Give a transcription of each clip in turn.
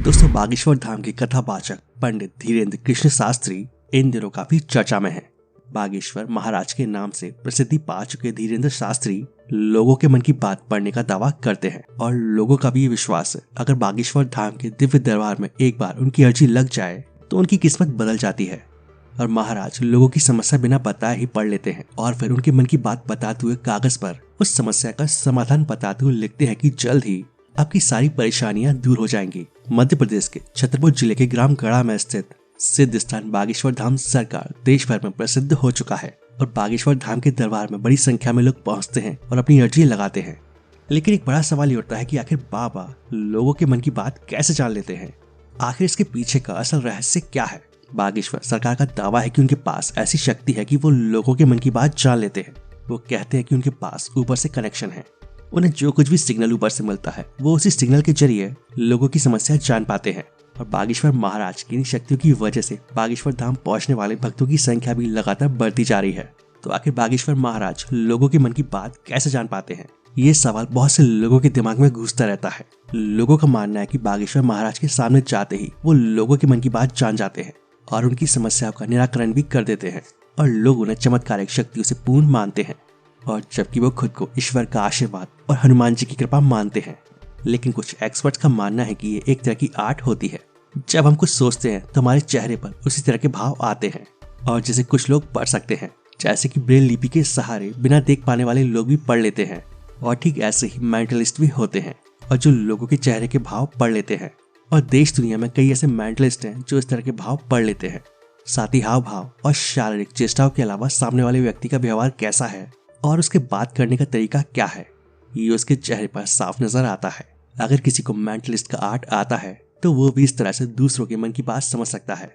दोस्तों, बागेश्वर धाम के कथावाचक पंडित धीरेन्द्र कृष्ण शास्त्री इन दिनों काफी चर्चा में हैं। बागेश्वर महाराज के नाम से प्रसिद्धि पा चुके धीरेन्द्र शास्त्री लोगों के मन की बात पढ़ने का दावा करते हैं और लोगों का भी ये विश्वास है, अगर बागेश्वर धाम के दिव्य दरबार में एक बार उनकी अर्जी लग जाए तो उनकी किस्मत बदल जाती है और महाराज लोगों की समस्या बिना बताए ही पढ़ लेते हैं और फिर उनके मन की बात बताते हुए कागज पर उस समस्या का समाधान बताते हुए लिखते हैं कि जल्द ही आपकी सारी परेशानियां दूर हो जाएंगी। मध्य प्रदेश के छतरपुर जिले के ग्राम गढ़ा में स्थित सिद्ध स्थान बागेश्वर धाम सरकार देश भर में प्रसिद्ध हो चुका है और बागेश्वर धाम के दरबार में बड़ी संख्या में लोग पहुंचते हैं और अपनी अर्जी लगाते हैं। लेकिन एक बड़ा सवाल ये उठता है कि आखिर बाबा लोगों के मन की बात कैसे जान लेते हैं? आखिर इसके पीछे का असल रहस्य क्या है? बागेश्वर सरकार का दावा है कि उनके पास ऐसी शक्ति है कि वो लोगों के मन की बात जान लेते हैं। वो कहते हैं कि उनके पास ऊपर से कनेक्शन है, उन्हें जो कुछ भी सिग्नल ऊपर से मिलता है वो उसी सिग्नल के जरिए लोगों की समस्या जान पाते हैं। और बागेश्वर महाराज की इन शक्तियों की वजह से बागेश्वर धाम पहुंचने वाले भक्तों की संख्या भी लगातार बढ़ती जा रही है। तो आखिर बागेश्वर महाराज लोगों के मन की बात कैसे जान पाते हैं? ये सवाल बहुत से लोगों के दिमाग में घुसता रहता है। लोगों का मानना है कि बागेश्वर महाराज के सामने जाते ही वो लोगों के मन की बात जान जाते हैं और उनकी समस्याओं का निराकरण भी कर देते हैं और लोग उन्हें चमत्कारिक शक्तियों से पूर्ण मानते हैं, और जबकि वो खुद को ईश्वर का आशीर्वाद और हनुमान जी की कृपा मानते हैं। लेकिन कुछ एक्सपर्ट्स का मानना है कि ये एक तरह की आर्ट होती है। जब हम कुछ सोचते हैं तो हमारे चेहरे पर उसी तरह के भाव आते हैं और जिसे कुछ लोग पढ़ सकते हैं, जैसे कि ब्रेल लिपि के सहारे बिना देख पाने वाले लोग भी पढ़ लेते हैं। और ठीक ऐसे ही मेंटलिस्ट भी होते हैं और जो लोगों के चेहरे के भाव पढ़ लेते हैं। और देश दुनिया में कई ऐसे मेंटलिस्ट हैं जो इस तरह के भाव पढ़ लेते हैं। साथ ही हाव भाव और शारीरिक चेष्टाओं के अलावा सामने वाले व्यक्ति का व्यवहार कैसा है और उसके बात करने का तरीका क्या है, ये उसके चेहरे पर साफ नजर आता है। अगर किसी को मेंटलिस्ट का आर्ट आता है तो वो भी इस तरह से दूसरों के मन की बात समझ सकता है।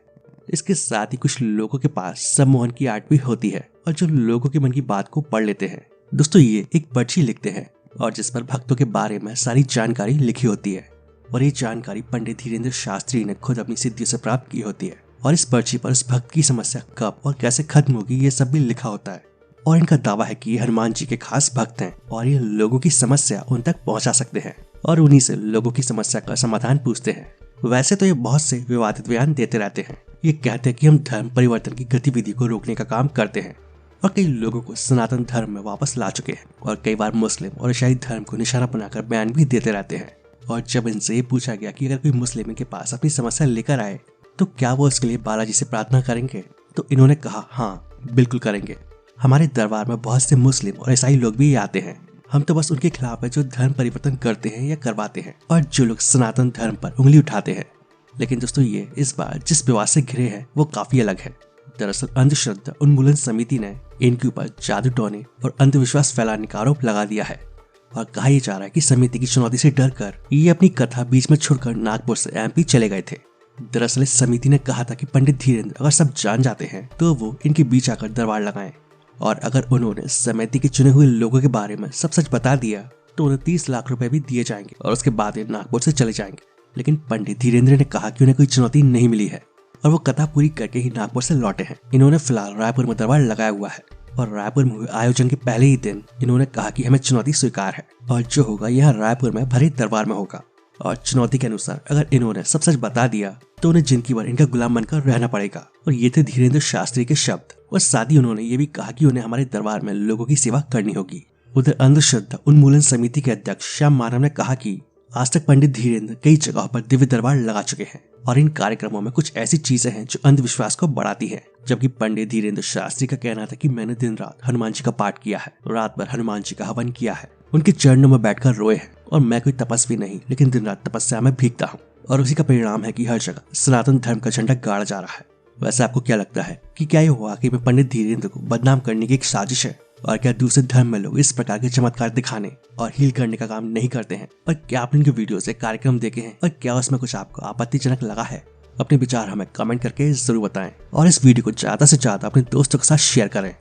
इसके साथ ही कुछ लोगों के पास सम्मोहन की आर्ट भी होती है और जो लोगों के मन की बात को पढ़ लेते हैं। दोस्तों, ये एक पर्ची लिखते हैं और जिस पर भक्तों के बारे में सारी जानकारी लिखी होती है और ये जानकारी पंडित धीरेन्द्र शास्त्री ने खुद अपनी सिद्धियों से प्राप्त की होती है। और इस पर्ची पर उस भक्त की समस्या कब और कैसे खत्म होगी ये सब भी लिखा होता है। और इनका दावा है कि ये हनुमान जी के खास भक्त हैं और ये लोगों की समस्या उन तक पहुंचा सकते हैं और उन्हीं से लोगों की समस्या का समाधान पूछते हैं। वैसे तो ये बहुत से विवादित बयान देते रहते हैं। ये कहते हैं कि हम धर्म परिवर्तन की गतिविधि को रोकने का काम करते हैं और कई लोगों को सनातन धर्म में वापस ला चुके हैं और कई बार मुस्लिम और ईसाई धर्म को निशाना बनाकर बयान भी देते रहते हैं। और जब इनसे ये पूछा गया कि अगर कोई मुस्लिम इनके पास अपनी समस्या लेकर आए तो क्या वो उसके लिए बालाजी से प्रार्थना करेंगे, तो इन्होंने कहा हाँ बिल्कुल करेंगे। हमारे दरबार में बहुत से मुस्लिम और ईसाई लोग भी आते हैं। हम तो बस उनके खिलाफ है जो धर्म परिवर्तन करते हैं या करवाते हैं और जो लोग सनातन धर्म पर उंगली उठाते हैं। लेकिन दोस्तों, ये इस बार जिस विवाद से घिरे हैं वो काफी अलग है। दरअसल अंधश्रद्धा उन्मूलन समिति ने इनके ऊपर जादू टोने और अंधविश्वास फैलाने का आरोप लगा दिया है और कहा यह जा रहा है कि समिति की चुनौती से डरकर ये अपनी कथा बीच में छोड़कर नागपुर से एमपी चले गए थे। दरअसल इस समिति ने कहा था कि पंडित धीरेन्द्र अगर सब जान जाते हैं तो वो इनके बीच आकर दरबार लगाएं और अगर उन्होंने समिति के चुने हुए लोगों के बारे में सब सच बता दिया तो उन्हें 30 लाख रुपए भी दिए जाएंगे और उसके बाद ये नागपुर से चले जाएंगे। लेकिन पंडित धीरेन्द्र ने कहा कि उन्हें कोई चुनौती नहीं मिली है और वो कथा पूरी करके ही नागपुर से लौटे हैं। इन्होंने फिलहाल रायपुर में दरबार लगाया हुआ है और रायपुर में हुए आयोजन के पहले ही दिन इन्होंने कहा कि हमें चुनौती स्वीकार है और जो होगा यह रायपुर में भरे दरबार में होगा। और चुनौती के अनुसार अगर इन्होंने सब सच बता दिया तो उन्हें जिंदगी भर इनका गुलाम बनकर रहना पड़ेगा। और ये थे धीरेन्द्र शास्त्री के शब्द। और साथ ही उन्होंने ये भी कहा कि उन्हें हमारे दरबार में लोगों की सेवा करनी होगी। उधर अंधश्रद्धा उन्मूलन समिति के अध्यक्ष श्याम मानव ने कहा कि आज तक पंडित धीरेन्द्र कई जगहों पर दिव्य दरबार लगा चुके हैं और इन कार्यक्रमों में कुछ ऐसी चीजें हैं जो अंधविश्वास को बढ़ाती है। जबकि पंडित धीरेन्द्र शास्त्री का कहना था कि मैंने दिन रात हनुमान जी का पाठ किया है, रात भर हनुमान जी का हवन किया है, उनके चरणों में बैठकर रोए हैं और मैं कोई तपस्वी नहीं लेकिन दिन रात तपस्या में भीगता हूँ और उसी का परिणाम है कि हर जगह सनातन धर्म का झंडा गाड़ा जा रहा है। वैसे आपको क्या लगता है कि क्या ये वाकई में पंडित धीरेन्द्र को बदनाम करने की एक साजिश है? और क्या दूसरे धर्म में लोग इस प्रकार के चमत्कार दिखाने और हील करने का काम नहीं करते हैं? और क्या आपने इनके वीडियो से कार्यक्रम देखे हैं और क्या उसमें कुछ आपको आपत्तिजनक लगा है? अपने विचार हमें कमेंट करके जरूर बताएं और इस वीडियो को ज्यादा से ज्यादा अपने दोस्तों के साथ शेयर करें।